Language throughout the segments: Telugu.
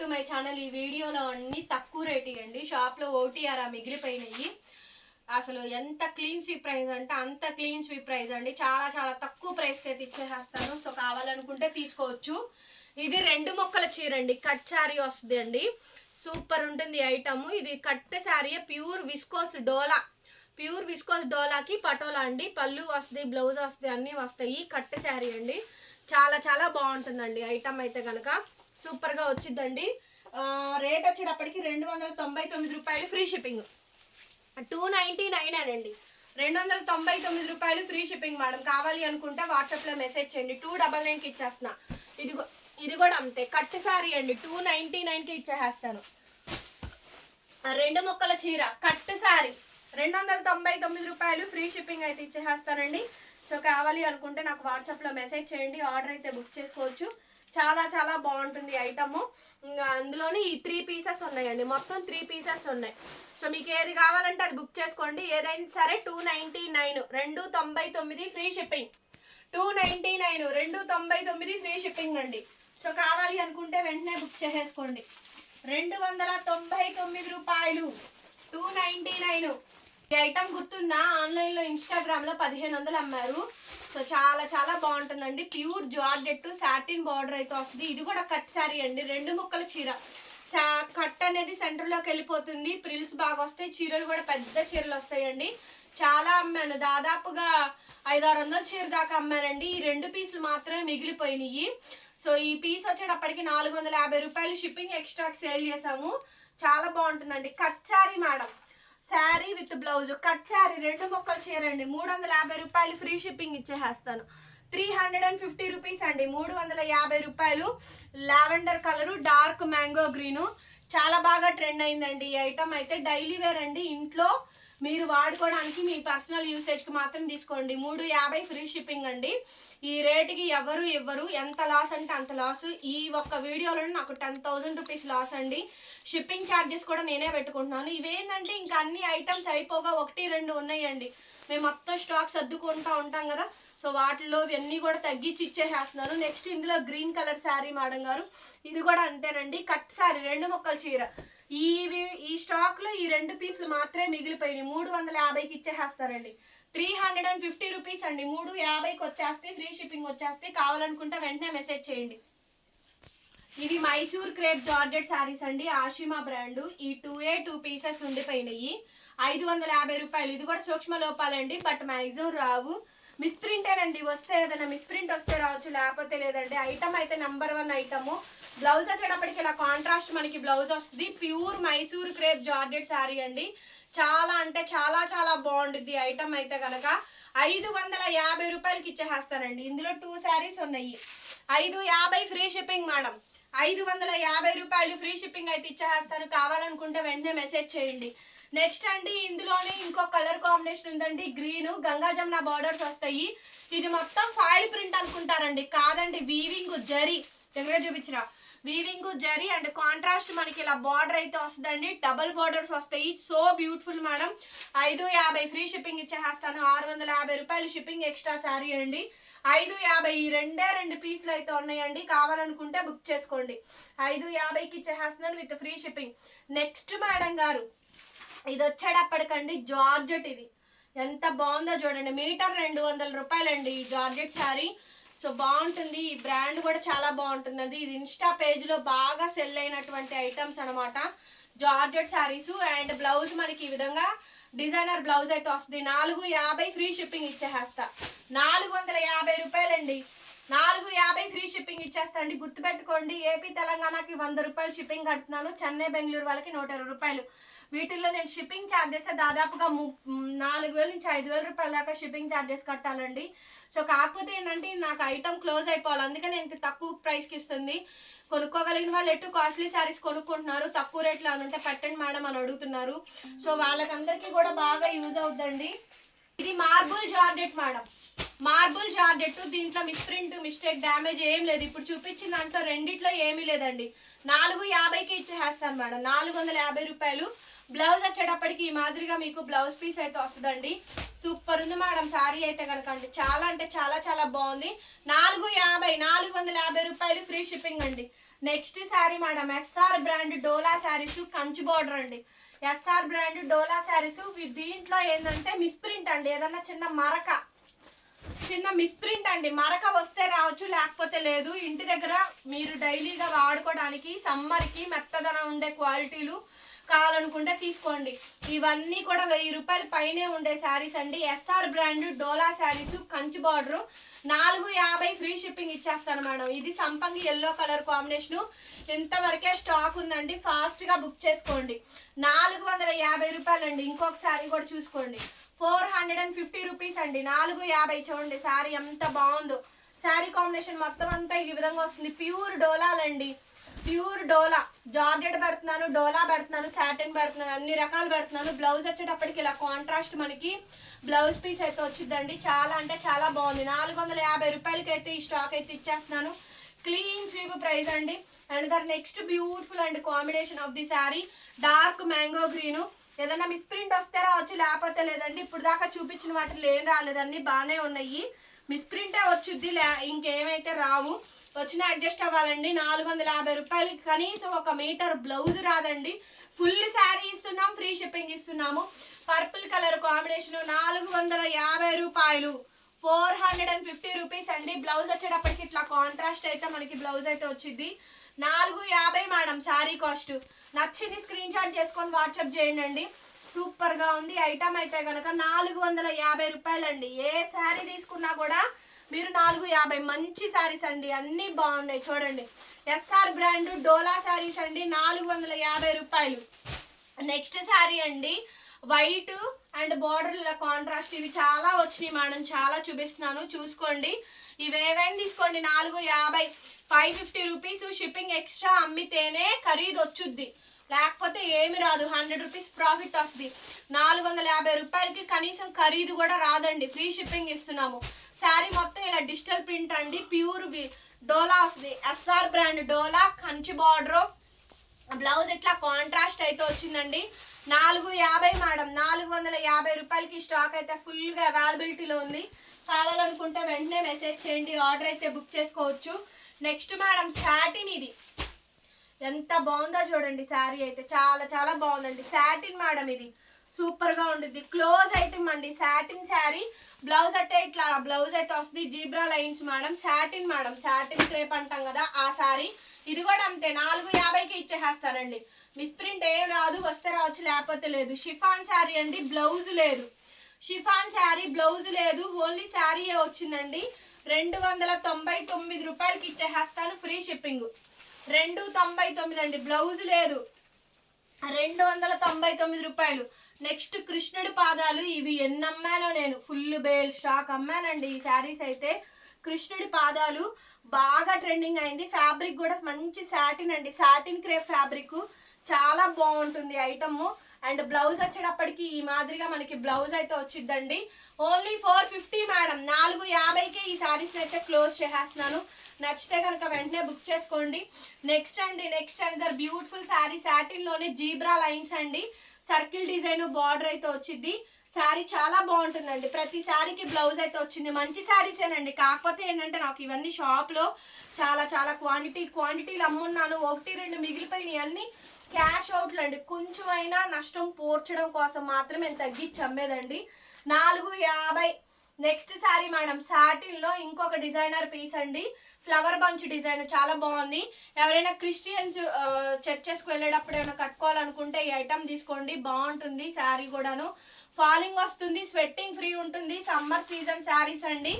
To my channel. ఈ వీడియోలో అన్ని తక్కువ రేట్ అండి. షాప్లో ఓటీఆర్ మిగిలిపోయినాయి. అసలు ఎంత క్లీన్ స్వీప్ ప్రైస్ అంటే అంత క్లీన్ స్వీప్ ప్రైస్ అండి. చాలా చాలా తక్కువ ప్రైస్కి అయితే ఇచ్చేసేస్తాను. సో కావాలనుకుంటే తీసుకోవచ్చు. ఇది 2 ముక్కల చీర అండి. కట్ శారీ వస్తుంది అండి. సూపర్ ఉంటుంది ఐటమ్. ఇది కట్ శారీ, ప్యూర్ విస్కోస్ డోలా. ప్యూర్ విస్కోస్ డోలాకి పటోలా అండి. పళ్ళు వస్తుంది, బ్లౌజ్ వస్తుంది, అన్నీ వస్తాయి. కట్ శారీ అండి. చాలా చాలా బాగుంటుందండి ఐటమ్ అయితే కనుక. సూపర్గా వచ్చిందండి. రేట్ వచ్చేటప్పటికి 299 రూపాయలు ఫ్రీ షిప్పింగ్. 299 అండి. 299 రూపాయలు ఫ్రీ షిప్పింగ్ మేడం. కావాలి అనుకుంటే వాట్సాప్లో మెసేజ్ చేయండి. 299కి ఇచ్చేస్తున్నా. ఇది కూడా అంతే. కట్ శారీ అండి. 299కి ఇచ్చేస్తాను. 2 ముక్కల చీర కట్ శారీ 299 రూపాయలు ఫ్రీ షిప్పింగ్ అయితే ఇచ్చేస్తానండి. సో కావాలి అనుకుంటే నాకు వాట్సాప్లో మెసేజ్ చేయండి. ఆర్డర్ అయితే బుక్ చేసుకోవచ్చు. చాలా చాలా బాగుంటుంది ఐటమ్. ఇంకా అందులోని ఈ 3 పీసెస్ ఉన్నాయండి. మొత్తం 3 పీసెస్ ఉన్నాయి. సో మీకు ఏది కావాలంటే అది బుక్ చేసుకోండి. ఏదైనా సరే 299, 299 ఫ్రీ షిప్పింగ్. 299, 299 ఫ్రీ షిప్పింగ్ అండి. సో కావాలి అనుకుంటే వెంటనే బుక్ చేసేసుకోండి. 299 రూపాయలు 299. ఈ ఐటమ్ గుర్తుందా? ఆన్లైన్లో ఇన్స్టాగ్రామ్లో 1500 అమ్మారు. సో చాలా చాలా బాగుంటుందండి. ప్యూర్ జార్జెట్ సాటిన్ బార్డర్ అయితే వస్తుంది. ఇది కూడా కట్ శారీ అండి. 2 ముక్కల చీర. కట్ అనేది సెంటర్లోకి వెళ్ళిపోతుంది. ప్రిల్స్ బాగా వస్తాయి. చీరలు కూడా పెద్ద చీరలు వస్తాయండి. చాలా అమ్మాను. దాదాపుగా 500-600 చీర దాకా అమ్మానండి. ఈ 2 పీసులు మాత్రమే మిగిలిపోయినాయి. సో ఈ పీస్ వచ్చేటప్పటికి 450 రూపాయలు షిప్పింగ్ ఎక్స్ట్రాకి సేల్ చేసాము. చాలా బాగుంటుందండి. Cut sari madam. Sari with blouse cut sari 2 ముక్కల చీర అండి. 350 రూపాయలు ఫ్రీ షిప్పింగ్ ఇచ్చేస్తాను. 350 రూపీస్ అండి. 350 రూపాయలు. Lavender colour, dark mango green. చాలా బాగా ట్రెండ్ అయిందండి ఈ ఐటమ్ అయితే. డైలీ వేర్ అండి. ఇంట్లో మీరు వాడుకోవడానికి మీ పర్సనల్ యూసేజ్కి మాత్రం తీసుకోండి. 350 ఫ్రీ షిప్పింగ్ అండి. ఈ రేటుకి ఎవరు ఇవ్వరు. ఎంత లాస్ అంటే అంత లాస్. ఈ ఒక్క వీడియోలో నాకు 10,000 రూపీస్ లాస్ అండి. షిప్పింగ్ ఛార్జెస్ కూడా నేనే పెట్టుకుంటున్నాను. ఇవేంటంటే ఇంకా అన్ని ఐటమ్స్ అయిపోగా 1-2 ఉన్నాయండి. మేము మొత్తం స్టాక్ సర్దుకుంటూ ఉంటాం కదా. సో వాటిలో ఇవన్నీ కూడా తగ్గించి ఇచ్చేసేస్తున్నాను. నెక్స్ట్ ఇందులో గ్రీన్ కలర్ శారీ మేడం గారు. ఇది కూడా అంతేనండి. కట్ శారీ 2 ముక్కల చీర. ఈ స్టాక్లో ఈ 2 పీసులు మాత్రమే మిగిలిపోయినాయి. 350కి ఇచ్చేసేస్తారండి. 350 రూపీస్ అండి. 350కి వచ్చేస్తే ఫ్రీ షిప్పింగ్ వచ్చేస్తే. కావాలనుకుంటే వెంటనే మెసేజ్ చేయండి. ఇవి మైసూర్ క్రేప్ జార్జెట్ శారీస్ అండి. ఆషిమా బ్రాండ్. ఈ 2 పీసెస్ ఉండిపోయినాయి. 550 రూపాయలు. ఇది కూడా సూక్ష్మ లోపాలండి. బట్ మ్యాక్సిమం రావు. మిస్ప్రింటేనండి. వస్తే ఏదైనా మిస్ప్రింట్ వస్తే రావచ్చు, లేకపోతే లేదండి. ఐటమ్ అయితే నెంబర్ 1 ఐటమ్. బ్లౌజ్ వచ్చేటప్పటికి ఇలా కాంట్రాస్ట్ మనకి బ్లౌజ్ వస్తుంది. Pure Mysore crepe georgette sari అండి. చాలా అంటే చాలా చాలా బాగుంటుంది ఐటమ్ అయితే కనుక. 550 రూపాయలకి ఇచ్చేస్తానండి. ఇందులో 2 శారీస్ ఉన్నాయి. 550 ఫ్రీ షిప్పింగ్ మేడం. 550 రూపాయలు ఫ్రీ షిప్పింగ్ అయితే ఇచ్చేస్తాను. కావాలనుకుంటే వెంటనే మెసేజ్ చేయండి. నెక్స్ట్ అండి ఇందులోనే ఇంకో కలర్ కాంబినేషన్ ఉందండి. గ్రీన్ గంగా జమున బార్డర్స్ వస్తాయి. ఇది మొత్తం ఫాయిల్ ప్రింట్ అనుకుంటారండి. కాదండి, వీవింగ్ జరీ. దగ్గర చూపించిన వీవింగ్ జరీ అండ్ కాంట్రాస్ట్ మనకి ఇలా బార్డర్ అయితే వస్తుందండి. డబల్ బార్డర్స్ వస్తాయి. So beautiful madam. 550 free shipping ఇచ్చేస్తాను. 650 రూపాయలు షిప్పింగ్ ఎక్స్ట్రా శారీ అండి. 550. ఈ 2 పీసులు అయితే ఉన్నాయండి. కావాలనుకుంటే బుక్ చేసుకోండి. 550కి ఇచ్చేస్తున్నాను with free shipping. Next madam గారు ఇది వచ్చేటప్పటికండి జార్జెట్. ఇది ఎంత బాగుందో చూడండి. మీటర్ 200 రూపాయలండి ఈ జార్జెట్ శారీ. సో బాగుంటుంది. ఈ బ్రాండ్ కూడా చాలా బాగుంటుందండి. ఇది ఇన్స్టా పేజ్లో బాగా సెల్ అయినటువంటి ఐటమ్స్ అనమాట. జార్జెట్ శారీస్. అండ్ బ్లౌజ్ మనకి ఈ విధంగా డిజైనర్ బ్లౌజ్ అయితే వస్తుంది. 450 ఫ్రీ షిప్పింగ్ ఇచ్చేస్తా. 450 రూపాయలండి. 450 ఫ్రీ షిప్పింగ్ ఇచ్చేస్తా అండి. గుర్తుపెట్టుకోండి, ఏపీ తెలంగాణకి 100 రూపాయలు షిప్పింగ్ కడుతున్నాను. చెన్నై బెంగళూరు వాళ్ళకి 120 రూపాయలు. వీటిల్లో నేను షిప్పింగ్ ఛార్జెస్ దాదాపుగా 4,000 నుంచి 5,000 రూపాయల దాకా షిప్పింగ్ ఛార్జెస్ కట్టాలండి. సో కాకపోతే ఏంటంటే నాకు ఐటమ్ క్లోజ్ అయిపోవాలి. అందుకే నేను ఇంత తక్కువ ప్రైస్కి ఇస్తుంది. కొనుక్కోగలిగిన వాళ్ళు ఎటు కాస్ట్లీ శారీస్ కొనుక్కుంటున్నారు. తక్కువ రేట్లో అని ఉంటే పెట్టండి మేడం అని అడుగుతున్నారు. సో వాళ్ళకందరికీ కూడా బాగా యూజ్ అవుతుందండి. ఇది marble georgette madam. Marble georgette. దీంట్లో మిస్ప్రింట్ మిస్టేక్ డ్యామేజ్ ఏం లేదు. ఇప్పుడు చూపించిన దాంట్లో రెండిట్లో ఏమీ లేదండి. 450కి ఇచ్చేస్తాను మేడం. 450 రూపాయలు. బ్లౌజ్ వచ్చేటప్పటికి ఈ మాదిరిగా మీకు బ్లౌజ్ పీస్ అయితే వస్తుందండి. సూపర్ ఉంది మేడం శారీ అయితే కనుక. అంటే చాలా చాలా బాగుంది. 450 రూపాయలు ఫ్రీ షిప్పింగ్ అండి. Next sari madam SR brand Dola saris Kanchi border అండి. ఎస్ఆర్ బ్రాండ్ డోలా శారీస్ దీంట్లో ఏంటంటే మిస్ప్రింట్ అండి, ఏదన్నా చిన్న మిస్ప్రింట్ అండి. మరక వస్తే రావచ్చు, లేకపోతే లేదు. ఇంటి దగ్గర మీరు డైలీగా వాడుకోవడానికి సమ్మర్కి మెత్తదనం ఉండే క్వాలిటీలు కావాలనుకుంటే తీసుకోండి. ఇవన్నీ కూడా 1000 రూపాయల పైనే ఉండే శారీస్ అండి. SR brand Dola saris Kanchi border 450 free shipping ఇచ్చేస్తాను మేడం. ఇది సంపంగి ఎల్లో కలర్ కాంబినేషన్. ఇంతవరకే స్టాక్ ఉందండి, ఫాస్ట్గా బుక్ చేసుకోండి. 450 రూపాయలండి. ఇంకొక శారీ కూడా చూసుకోండి, 450 రూపీస్ అండి. 450. చూడండి శారీ ఎంత బాగుందో. శారీ కాంబినేషన్ మొత్తం అంతా ఈ విధంగా వస్తుంది. ప్యూర్ డోలాలండి, ప్యూర్ డోలా. జార్జెట్ పెడుతున్నాను, డోలా పెడుతున్నాను, సాటిన్ పెడుతున్నాను, అన్ని రకాలు పెడుతున్నాను. బ్లౌజ్ వచ్చేటప్పటికి ఇలా కాంట్రాస్ట్ మనకి బ్లౌజ్ పీస్ అయితే వచ్చిందండి. చాలా అంటే చాలా బాగుంది. 450 రూపాయలకి అయితే ఈ స్టాక్ అయితే ఇచ్చేస్తున్నాను. క్లీన్ స్వీప్ ప్రైస్ అండి. And there next beautiful and combination of the sari dark mango green. ఏదైనా మిస్ప్రింట్ వస్తే రావచ్చు, లేకపోతే లేదండి. ఇప్పుడు దాకా చూపించిన వాటిలో ఏం రాలేదండి, బాగానే ఉన్నాయి. మిస్ప్రింటే వచ్చుద్ది, ఇంకేమైతే రావు. వచ్చిన అడ్జస్ట్ అవ్వాలండి. 450 రూపాయలకి కనీసం 1 మీటర్ బ్లౌజ్ రాదండి. ఫుల్ శారీ ఇస్తున్నాం, ఫ్రీ షిప్పింగ్ ఇస్తున్నాము. పర్పుల్ కలర్ కాంబినేషన్ 450 రూపాయలు, 450 రూపీస్ అండి. బ్లౌజ్ వచ్చేటప్పటికి ఇట్లా కాంట్రాస్ట్ అయితే మనకి బ్లౌజ్ అయితే వచ్చింది. 450 మేడం శారీ కాస్ట్. నచ్చింది స్క్రీన్ షాట్ చేసుకొని వాట్సాప్ చేయండి. సూపర్ గా ఉంది ఐటమ్ అయితే కనుక 450 రూపాయలండి. ఏ శారీ తీసుకున్నా కూడా మీరు 450. మంచి శారీస్ అండి, అన్ని బాగున్నాయి. చూడండి ఎస్ఆర్ బ్రాండ్ డోలా శారీస్ అండి, 450 రూపాయలు. నెక్స్ట్ శారీ అండి వైట్ అండ్ బార్డర్ కాంట్రాస్ట్. ఇవి చాలా వచ్చినాయి మేడం, చాలా చూపిస్తున్నాను, చూసుకోండి. ఇవేవైనా తీసుకోండి. 450, 550 రూపీస్. షిప్పింగ్ ఎక్స్ట్రా అమ్మితేనే ఖరీదు వచ్చుద్ది, లేకపోతే ఏమి రాదు. 100 రూపీస్ ప్రాఫిట్ వస్తుంది. 450 రూపాయలకి కనీసం ఖరీదు కూడా రాదండి, ఫ్రీ షిప్పింగ్ ఇస్తున్నాము. శారీ మొత్తం ఇలా డిజిటల్ ప్రింట్ అండి, ప్యూర్ డోలా వస్తుంది. ఎస్ఆర్ బ్రాండ్ డోలా కంచి బార్డర్. బ్లౌజ్ ఇట్లా కాంట్రాస్ట్ అయితే వచ్చిందండి. 450 మేడం. 450 రూపాయలకి స్టాక్ అయితే ఫుల్గా అవైలబిలిటీలో ఉంది. కావాలనుకుంటే వెంటనే మెసేజ్ చేయండి, ఆర్డర్ అయితే బుక్ చేసుకోవచ్చు. Next madam satin. ఇది ఎంత బాగుందో చూడండి. శారీ అయితే చాలా చాలా బాగుందండి. సాటిన్ మేడం, ఇది సూపర్ గా ఉంటుంది. క్లోజ్ ఐటమ్ అండి, సాటిన్ శారీ. బ్లౌజ్ అంటే ఇట్లా బ్లౌజ్ అయితే వస్తుంది, zebra lines madam. Satin madam, satin crepe అంటాం కదా ఆ శారీ. ఇది కూడా అంతే, 450కి ఇచ్చేసేస్తానండి. మిస్ప్రింట్ ఏం రాదు, వస్తే రావచ్చు, లేకపోతే లేదు. షిఫాన్ శారీ అండి, బ్లౌజ్ లేదు. షిఫాన్ శారీ బ్లౌజ్ లేదు, ఓన్లీ శారీ వచ్చిందండి. 299 రూపాయలకి ఇచ్చేసేస్తాను, ఫ్రీ షిప్పింగ్. 299 అండి, బ్లౌజ్ లేదు. 299 రూపాయలు. నెక్స్ట్ కృష్ణుడి పాదాలు. ఇవి ఎన్ని అమ్మానో నేను, ఫుల్ బేల్ స్టాక్ అమ్మానండి ఈ శారీస్ అయితే. కృష్ణుడి పాదాలు బాగా ట్రెండింగ్ అయింది. ఫ్యాబ్రిక్ కూడా మంచి సాటిన్ అండి, సాటిన్ క్రేప్ ఫ్యాబ్రిక్. చాలా బాగుంటుంది ఐటమ్. అండ్ బ్లౌజ్ వచ్చేటప్పటికి ఈ మాదిరిగా మనకి బ్లౌజ్ అయితే వచ్చిద్దండి. Only 450 madam. 450కే ఈ శారీస్ అయితే క్లోజ్ చేసేస్తున్నాను. నచ్చితే కనుక వెంటనే బుక్ చేసుకోండి. నెక్స్ట్ అండి, next another beautiful sari. Satin లోనే జీబ్రా లైన్స్ అండి, సర్కిల్ డిజైన్ బార్డర్ అయితే వచ్చింది. శారీ చాలా బాగుంటుందండి. ప్రతి శారీకి బ్లౌజ్ అయితే వచ్చింది. మంచి శారీసేనండి. కాకపోతే ఏంటంటే నాకు ఇవన్నీ షాప్లో చాలా చాలా క్వాంటిటీలు అమ్మున్నాను. 1-2 మిగిలిపోయినాయి. అన్ని క్యాష్ అవుట్లు అండి. కొంచెమైనా నష్టం పోర్చడం కోసం మాత్రమే తగ్గించి అమ్మేదండి. 450. నెక్స్ట్ శారీ మేడం సాటిన్ లో ఇంకొక డిజైనర్ పీస్ అండి, ఫ్లవర్ బంచ్ డిజైన్ చాలా బాగుంది. ఎవరైనా క్రిస్టియన్స్ చర్చెస్కి వెళ్ళేటప్పుడు ఏమైనా కట్టుకోవాలనుకుంటే ఈ ఐటమ్ తీసుకోండి, బాగుంటుంది. శారీ కూడాను ఫాలింగ్ వస్తుంది, స్వెట్టింగ్ ఫ్రీ ఉంటుంది. సమ్మర్ సీజన్ శారీస్ అండి.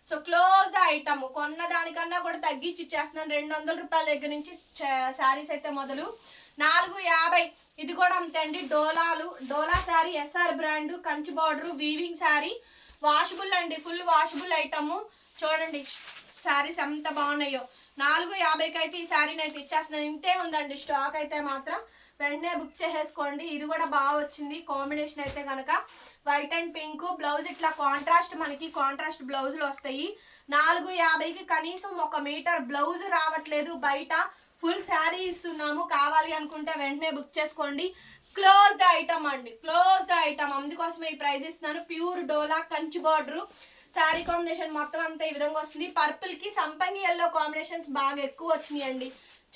So close the item. కొన్న దానికన్నా కూడా తగ్గించి ఇచ్చేస్తున్నాను. 200 రూపాయల దగ్గర నుంచి శారీస్ అయితే మొదలు. 450. ఇది కూడా అంతే అండి. Dola sari, SR brand, Kanchi border, weaving sari. Washable అండి, ఫుల్ వాషబుల్ ఐటమ్. చూడండి శారీస్ ఎంత బాగున్నాయో. 450కి అయితే ఈ శారీని అయితే ఇచ్చేస్తున్నాను. ఇంతే ఉందండి స్టాక్ అయితే మాత్రం. వెంటనే బుక్ చేసేసుకోండి. ఇది కూడా బాగా వచ్చింది కాంబినేషన్ అయితే కనుక. White and pink. బ్లౌజ్ ఇట్లా కాంట్రాస్ట్, మనకి కాంట్రాస్ట్ బ్లౌజులు వస్తాయి. 450కి కనీసం 1 మీటర్ బ్లౌజ్ రావట్లేదు బయట. ఫుల్ శారీ ఇస్తున్నాము. కావాలి అనుకుంటే వెంటనే బుక్ చేసుకోండి. క్లోజ్ ద ఐటమ్ అండి, క్లోజ్ ద ఐటమ్. అందుకోసమే ఈ ప్రైజ్ ఇస్తున్నాను. ప్యూర్ డోలా కంచి బార్డర్. శారీ కాంబినేషన్ మొత్తం అంతా ఈ విధంగా వస్తుంది. పర్పుల్ కి సంపంగి ఎల్లో కాంబినేషన్స్ బాగా ఎక్కువ వచ్చినాయి అండి.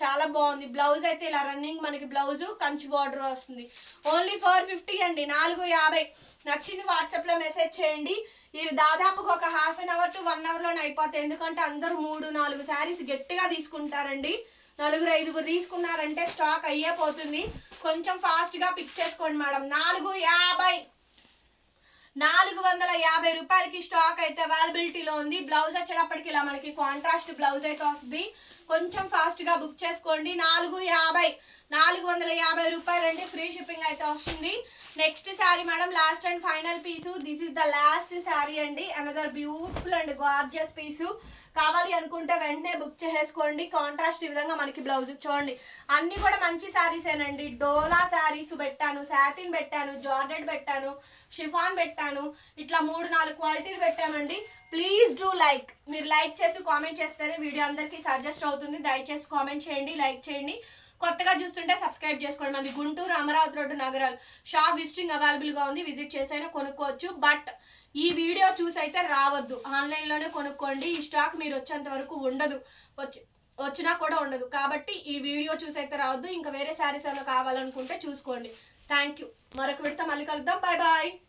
చాలా బాగుంది. బ్లౌజ్ అయితే ఇలా రన్నింగ్ మనకి బ్లౌజ్ కంచి బార్డర్ వస్తుంది. ఓన్లీ 450 అండి, 450. నచ్చింది వాట్సాప్లో మెసేజ్ చేయండి. ఇవి దాదాపుగా ఒక హాఫ్ అన్ అవర్ టు 1 అవర్లోనే అయిపోతాయి. ఎందుకంటే అందరూ 3-4 శారీస్ గట్టిగా తీసుకుంటారండి. 4-5 తీసుకున్నారంటే స్టాక్ అయ్యే పోతుంది. కొంచెం ఫాస్ట్గా పిక్ చేసుకోండి మేడం. 450 రూపాయలకి స్టాక్ అయితే అవైలబిలిటీలో ఉంది. బ్లౌజ్ వచ్చేటప్పటికి ఇలా మనకి కాంట్రాస్ట్ బ్లౌజ్ అయితే వస్తుంది. కొంచెం ఫాస్ట్గా బుక్ చేసుకోండి. 450 రూపాయలు అండి. ఫ్రీ షిప్పింగ్ అయితే వస్తుంది. Next sari madam, last and final piece. This is the last sari అండి. అనదర్ బ్యూటిఫుల్ అండ్ గార్జియస్ పీసు. కావాలి అనుకుంటే వెంటనే బుక్ చేసేసుకోండి. కాంట్రాస్ట్ ఈ విధంగా మనకి బ్లౌజ్ చూడండి. అన్ని కూడా మంచి శారీసేనండి. డోలా శారీస్ పెట్టాను, సాటిన్ పెట్టాను, జార్జెట్ పెట్టాను, షిఫాన్ పెట్టాను, ఇట్లా 3-4 క్వాలిటీలు పెట్టామండి. Please do like. మీరు లైక్ చేసి కామెంట్ చేస్తేనే వీడియో అందరికీ సజెస్ట్ అవుతుంది. దయచేసి కామెంట్ చేయండి, లైక్ చేయండి. కొత్తగా చూస్తుంటే సబ్స్క్రైబ్ చేసుకోండి. మనది గుంటూరు అమరావతి రోడ్డు నగరాలు. షాప్ విజిటింగ్ అవైలబుల్గా ఉంది. విజిట్ చేసైనా కొనుక్కోవచ్చు. బట్ ఈ వీడియో చూసి అయితే రావద్దు, ఆన్లైన్లోనే కొనుక్కోండి. ఈ స్టాక్ మీరు వచ్చేంత వరకు ఉండదు, వచ్చినా కూడా ఉండదు. కాబట్టి ఈ వీడియో చూసి అయితే రావద్దు. ఇంకా వేరే శారీస్ ఏమైనా కావాలనుకుంటే చూసుకోండి. Thank you. మరొక విడత మళ్ళీ కలుద్దాం. Bye bye.